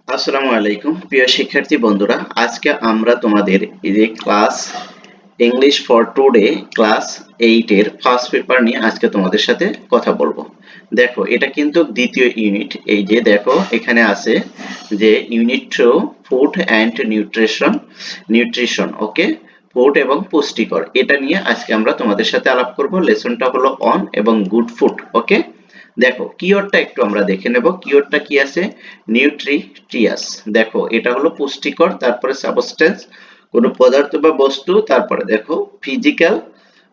আসসালামু আলাইকুম প্রিয় শিক্ষার্থী বন্ধুরা, আজকে আমরা তোমাদের এই যে class English for today class 8 এর ফার্স্ট পেপার নিয়ে আজকে তোমাদের সাথে কথা বলবো। দেখো, এটা কিন্তু দ্বিতীয় ইউনিট। এই যে দেখো, এখানে আছে যে unit 2 food and nutrition. Okay, food এবং পুষ্টিকর, এটা নিয়ে আজকে আমরা তোমাদের সাথে আলাপ করব। লেসনটা হলো অন এবং গুড ফুড। ওকে, দেখো কিওয়ার্ডটা একটু আমরা দেখে নেব। কিওয়ার্ডটা কি আছে? নিউট্রিটিয়াস। দেখো, এটা হলো পুষ্টিকর, তারপরে সাবস্টেন্স কোনো পদার্থ বা বস্তু, তারপরে দেখো ফিজিক্যাল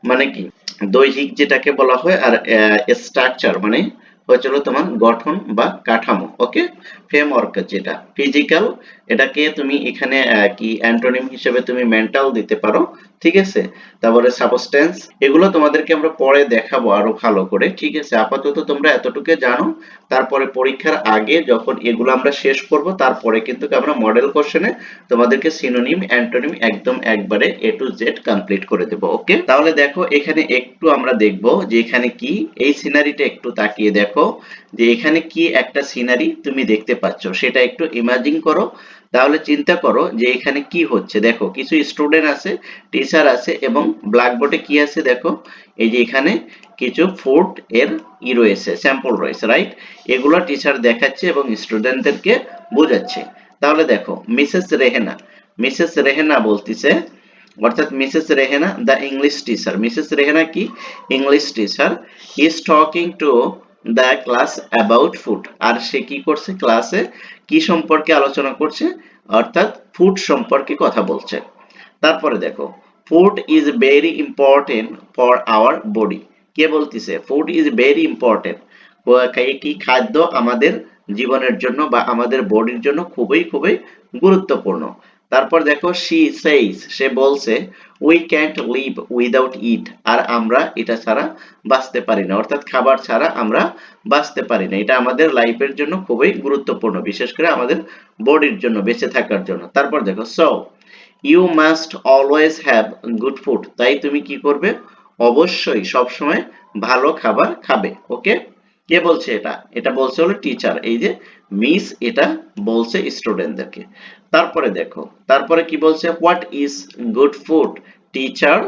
মানে কি দৈহিক যেটাকে বলা হয়, আর স্ট্রাকচার মানে হচ্ছে তোমার গঠন বা কাঠামো। ওকে, ফ্রেমওয়ার্ক যেটা ফিজিক্যাল, এটাকে তুমি এখানে কি অ্যান্টোনিম হিসেবে তুমি মেন্টাল দিতে পারো। ঠিক আছে, তারপরে সাবস্টেন্স, এগুলো তোমাদেরকে আমরা পরে দেখাবো আরো ভালো করে। ঠিক আছে, আপাতত তোমরা এতটুকু জানো। তারপরে পরীক্ষার আগে যখন এগুলো আমরা শেষ করব, তারপরে কিন্তু আমরা মডেল কোশ্চেনে তোমাদেরকে সিনোনিম অ্যান্টোনিম একদম একবারে এ টু জেড কমপ্লিট করে দেব। ওকে, তাহলে দেখো এখানে একটু আমরা দেখব যে এখানে কি, এই সিনারিটা একটু তাকিয়ে দেখো যে এখানে কি একটা সিনারি তুমি দেখতে পাচ্ছ, সেটা একটু ইমাজিন করো। তাহলে চিন্তা করো যে এখানে কি হচ্ছে। দেখো, কিছু স্টুডেন্ট আছে, টিচার আছে, এবং ব্ল্যাকবোর্ডে কি আছে দেখো, এই যে এখানে কিছু ফুড এর রয়েছে, স্যাম্পল রয়েছে, রাইট? এগুলো টিচার দেখাচ্ছে এবং স্টুডেন্টদেরকে বোঝাচ্ছে। তাহলে দেখো, মিসেস রেহেনা বলতিছে, অর্থাৎ Mrs Rehena the English teacher, Mrs Rehena কি English teacher, is talking to the class about food. আর সে কি করছে, ক্লাসে কি সম্পর্কে আলোচনা করছে, অর্থাৎ ফুড সম্পর্কে কথা বলছে। তারপরে দেখো, food is very important for our body. কে বলতিছে? ফুড ইজ ভেরি ইম্পর্টেন্ট, কি খাদ্য আমাদের জীবনের জন্য বা আমাদের বডির জন্য খুবই খুবই গুরুত্বপূর্ণ। তারপর দেখো, সে বলছে, we can't live without it. আর আমরা এটা ছাড়া বাঁচতে পারি না, অর্থাৎ খাবার ছাড়া আমরা বাঁচতে পারি না। এটা আমাদের লাইফের জন্য খুবই গুরুত্বপূর্ণ, বিশেষ করে আমাদের বডির জন্য, বেঁচে থাকার জন্য। তারপর দেখো, so you must always have good food. তাই তুমি কি করবে? অবশ্যই সবসময় ভালো খাবার খাবে। ওকে, কে বলছে এটা? এটা বলছে হলো টিচার। এই যে মিস এটা বলছে স্টুডেন্টদেরকে। তারপরে দেখো, তারপরে কি বলছে? What is good food teacher?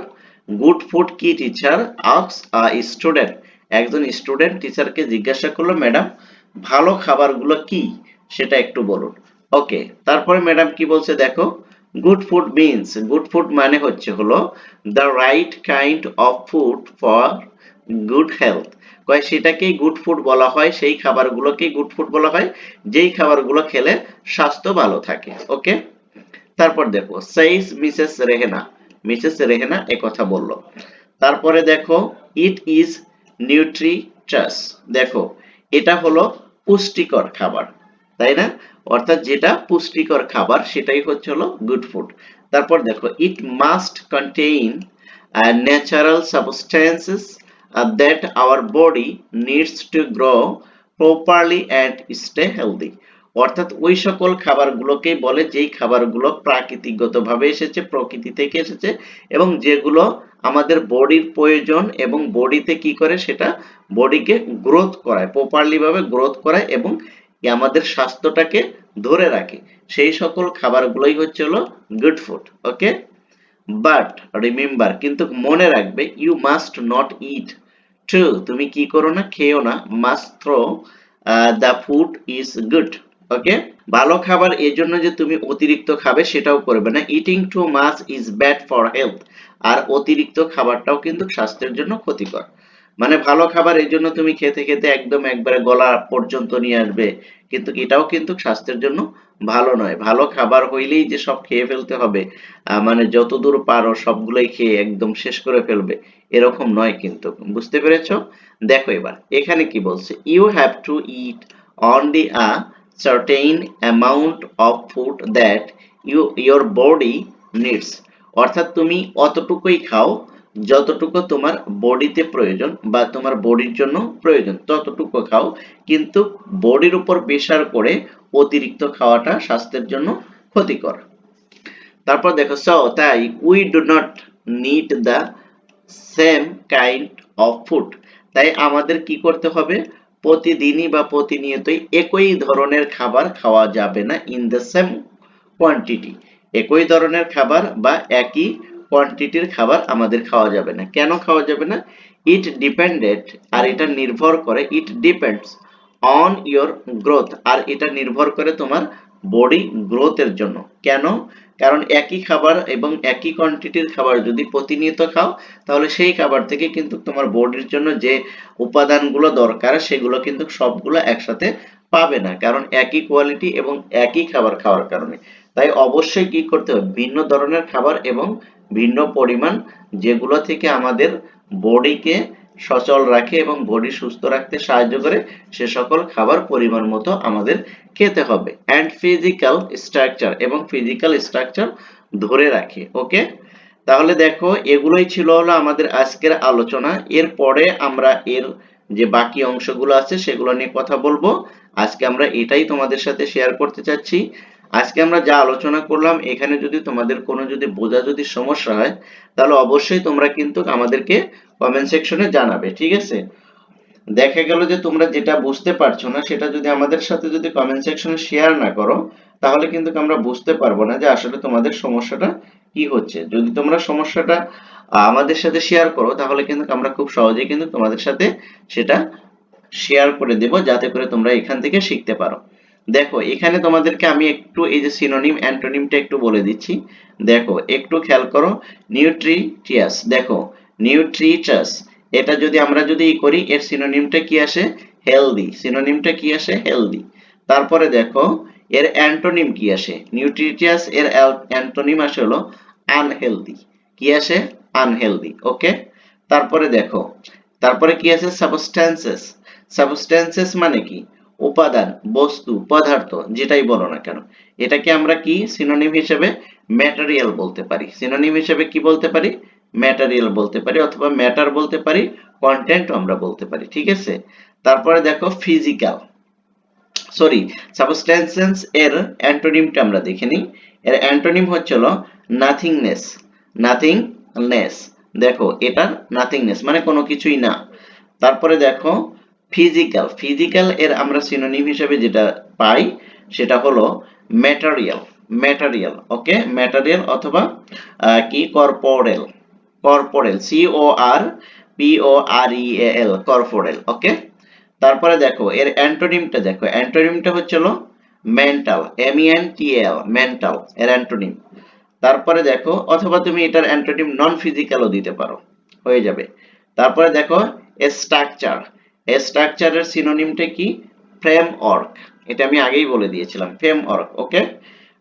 Good food কি টিচার? আস্কস আ স্টুডেন্ট। একজন স্টুডেন্ট টিচারকে জিজ্ঞাসা করলো, ম্যাডাম ভালো খাবারগুলো কি সেটা একটু বলুন। ওকে, তারপরে ম্যাডাম কি বলছে দেখো, good food means, good food মানে হচ্ছে হলো the right kind of food for good health. কয় সেটাকেই গুড ফুড বলা হয়, সেই খাবারগুলোকেই গুড ফুড বলা হয় যেই খাবারগুলো খেলে স্বাস্থ্য ভালো থাকে। ওকে, তারপর দেখো, সেইস মিসেস রেহেনা এ কথা বললো। তারপরে দেখো, ইট ইজ নিউট্রিচাস। দেখো, এটা হলো পুষ্টিকর খাবার, তাই না? অর্থাৎ যেটা পুষ্টিকর খাবার সেটাই হচ্ছে হলো গুড ফুড। তারপর দেখো, it must contain natural substances that our body needs to grow properly and stay healthy. অর্থাৎ ওই সকল খাবারগুলোকেই বলে যেই খাবারগুলো প্রাকৃতিকগতভাবে এসেছে, প্রকৃতি থেকে এসেছে, এবং যেগুলো আমাদের বডির প্রয়োজন এবং বডিতে কি করে, সেটা বডিকে গ্রোথ করায়, প্রপারলি ভাবে গ্রোথ করায় এবং আমাদের স্বাস্থ্যটাকে ধরে রাখে। সেই সকল খাবারগুলোই হচ্ছে হলো good food. Okay, but remember, কিন্তু মনে রাখবে, you must not eat too, তুমি কি করো না, খেও না, must the food is good. Okay, ভালো খাবার এই জন্য যে তুমি অতিরিক্ত খাবে সেটাও করবে না। Eating too much is bad for health. আর অতিরিক্ত খাবারটাও কিন্তু স্বাস্থ্যের জন্য ক্ষতিকর। মানে ভালো খাবার এই জন্য তুমি খেতে খেতে একদম একবারে গলা পর্যন্ত নিয়ে আসবে, কিন্তু এটাও কিন্তু স্বাস্থ্যের জন্য ভালো নয়। ভালো খাবার হইলেই যে সব খেয়ে ফেলতে হবে, মানে যতদূর পারো সবগুলোই খেয়ে একদম শেষ করে ফেলবে, এরকম নয় কিন্তু। বুঝতে পেরেছো? দেখো এবার এখানে কি বলছে, you have to eat only a certain amount of food that your body needs। অর্থাৎ তুমি অতটুকুই খাও যতটুকু তোমার বডিতে প্রয়োজন বা তোমার বডির জন্য প্রয়োজন, ততটুকু খাও, কিন্তু বডির উপর প্রেসার করে অতিরিক্ত খাওয়াটা স্বাস্থ্যের জন্য ক্ষতিকর। তারপর দেখো, সো তাই we do not need the same kind of food. তাই আমাদের কি করতে হবে? প্রতিদিনই বা প্রতিনিয়তই একই ধরনের খাবার খাওয়া যাবে না ইন দ্য সেম কোয়ান্টিটি। একই ধরনের খাবার বা একই কোয়ান্টিটির খাবার আমাদের খাওয়া যাবে না। কেন খাওয়া যাবে না? ইট ডিপেন্ডেড, আর এটা নির্ভর করে, it depends on your growth, আর এটা নির্ভর করে তোমার বডি গ্রোথের জন্য। কেন? কারণ একই খাবার এবং একই কোয়ান্টিটির খাবার যদি প্রতিনিয়ত খাও, তাহলে সেই খাবার থেকে কিন্তু তোমার বডির জন্য যে উপাদানগুলো দরকার সেগুলো কিন্তু সবগুলো একসাথে পাবে না, কারণ একই কোয়ালিটি এবং একই খাবার খাওয়ার কারণে। তাই অবশ্যই কি করতে হবে? ভিন্ন ধরনের খাবার এবং ভিন্ন পরিমাণ, যেগুলো থেকে আমাদের বডিকে সচল রাখে এবং বডি সুস্থ রাখতে সাহায্য করে, সে সকল খাবার পরিমাণ মতো আমাদের খেতে হবে। অ্যান্ড ফিজিক্যাল স্ট্রাকচার, এবং ফিজিক্যাল স্ট্রাকচার ধরে রাখে। ওকে, তাহলে দেখো এগুলোই ছিল হলো আমাদের আজকের আলোচনা। এরপরে আমরা এর যে বাকি অংশগুলো আছে সেগুলো নিয়ে কথা বলবো। আজকে আমরা এটাই তোমাদের সাথে শেয়ার করতে চাচ্ছি। আজকে আমরা যা আলোচনা করলাম, এখানে যদি তোমাদের কোনো যদি বোঝা যদি সমস্যা হয়, তাহলে অবশ্যই তোমরা কিন্তু আমাদেরকে কমেন্ট সেকশনে জানাবে, ঠিক আছে? দেখা গেল যে তোমরা যেটা বুঝতে পারছো না সেটা যদি আমাদের সাথে যদি কমেন্ট সেকশনে শেয়ার না করো, তাহলে কিন্তু আমরা বুঝতে পারবো না যে আসলে তোমাদের সমস্যাটা কি হচ্ছে। যদি তোমরা সমস্যাটা আমাদের সাথে শেয়ার করো, তাহলে কিন্তু আমরা খুব সহজেই কিন্তু তোমাদের সাথে সেটা শেয়ার করে দেব, যাতে করে তোমরা এখান থেকে শিখতে পারো। দেখো এখানে তোমাদেরকে আমি একটু এই যে সিনোনিম অ্যান্টোনিমটা একটু বলে দিচ্ছি। দেখো একটু খেয়াল করো, নিউট্রিটিয়াস, দেখো নিউট্রিটাস, এটা যদি আমরা যদি করি, এর সিনোনিমটা কি আসে? হেলদি। সিনোনিমটা কি আসে? হেলদি। তারপরে দেখো এর অ্যান্টোনিম কি আসে? নিউট্রিটিয়াস এর অ্যান্টোনিম আসে হলো আনহেলদি। কি আসে? আনহেলদি। ওকে, তারপরে দেখো, তারপরে কি আছে? সাবস্ট্যান্সেস। সাবস্ট্যান্সেস মানে কি? উপাদান, বস্তু, পদার্থ, যেটাই বলো না কেন, এটাকে আমরা কি সিনোনিম হিসেবে ম্যাটেরিয়াল বলতে পারি। সিনোনিম হিসেবে কি বলতে পারি? ম্যাটেরিয়াল বলতে পারি, অথবা ম্যাটার বলতে পারি, কন্টেন্ট আমরা বলতে পারি, ঠিক আছে? তারপরে দেখো ফিজিক্যাল, সরি, সাবস্ট্যান্সেস এর অ্যান্টোনিমটা আমরা দেখে নিই। এর অ্যান্টোনিম হচ্ছিল নাথিংনেস। নাথিংনেস, দেখো এটা নাথিংনেস মানে কোনো কিছুই না। তারপরে দেখো ফিজিক্যাল, ফিজিক্যাল এর আমরা সিনোনিম হিসেবে যেটা পাই সেটা হলো ম্যাটেরিয়াল। ম্যাটেরিয়াল, ওকে, ম্যাটেরিয়াল অথবা কি কর্পোরেল। কর্পোরেল, সি ও আর পি ও আর ই এ এল, কর্পোরেল। ওকে, তারপরে দেখো এর অ্যান্টোনিমটা, দেখো অ্যান্টোনিমটা হচ্ছিল mental, M E N T L, mental এর অ্যান্টোনিম। তারপরে দেখো, অথবা তুমি এটার অ্যান্টোনিম নন ফিজিক্যালও দিতে পারো, হয়ে যাবে। তারপরে দেখো স্ট্রাকচার, স্ট্রাকচারের সিনোনিমটা কি? ফ্রেমওয়ার্ক, এটা আমি আগেই বলে দিয়েছিলাম, ফ্রেমওয়ার্ক। ওকে,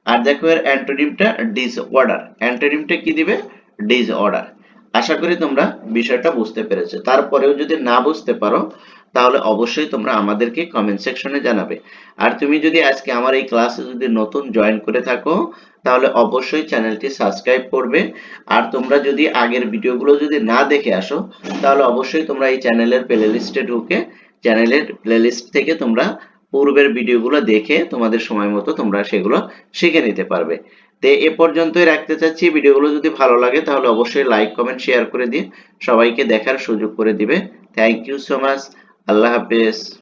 আর দেখো এর অ্যান্টোনিমটা ডিসঅর্ডার, অ্যান্টোনিমটা কি দিবে? ডিসঅর্ডার। আশা করি তোমরা বিষয়টা বুঝতে পেরেছো। তারপরেও যদি না বুঝতে পারো, তাহলে অবশ্যই তোমরা আমাদেরকে কমেন্ট সেকশনে জানাবে। আর তুমি যদি আজকে আমার এই ক্লাসে যদি নতুন জয়েন করে থাকো, তাহলে অবশ্যই চ্যানেলটি সাবস্ক্রাইব করবে। আর তোমরা যদি আগের ভিডিওগুলো যদি না দেখে আসো, তাহলে অবশ্যই তোমরা এই চ্যানেলের প্লেলিস্টে ঢুকে চ্যানেলের প্লেলিস্ট থেকে তোমরা পূর্বের ভিডিওগুলো দেখে তোমাদের সময় মতো তোমরা সেগুলো শিখে নিতে পারবে। তো এ পর্যন্তই রাখতে চাচ্ছি। ভিডিওগুলো যদি ভালো লাগে তাহলে অবশ্যই লাইক, কমেন্ট, শেয়ার করে দিয়ে সবাইকে দেখার সুযোগ করে দিবে। Thank you so much. আল্লাহ হাফেজ।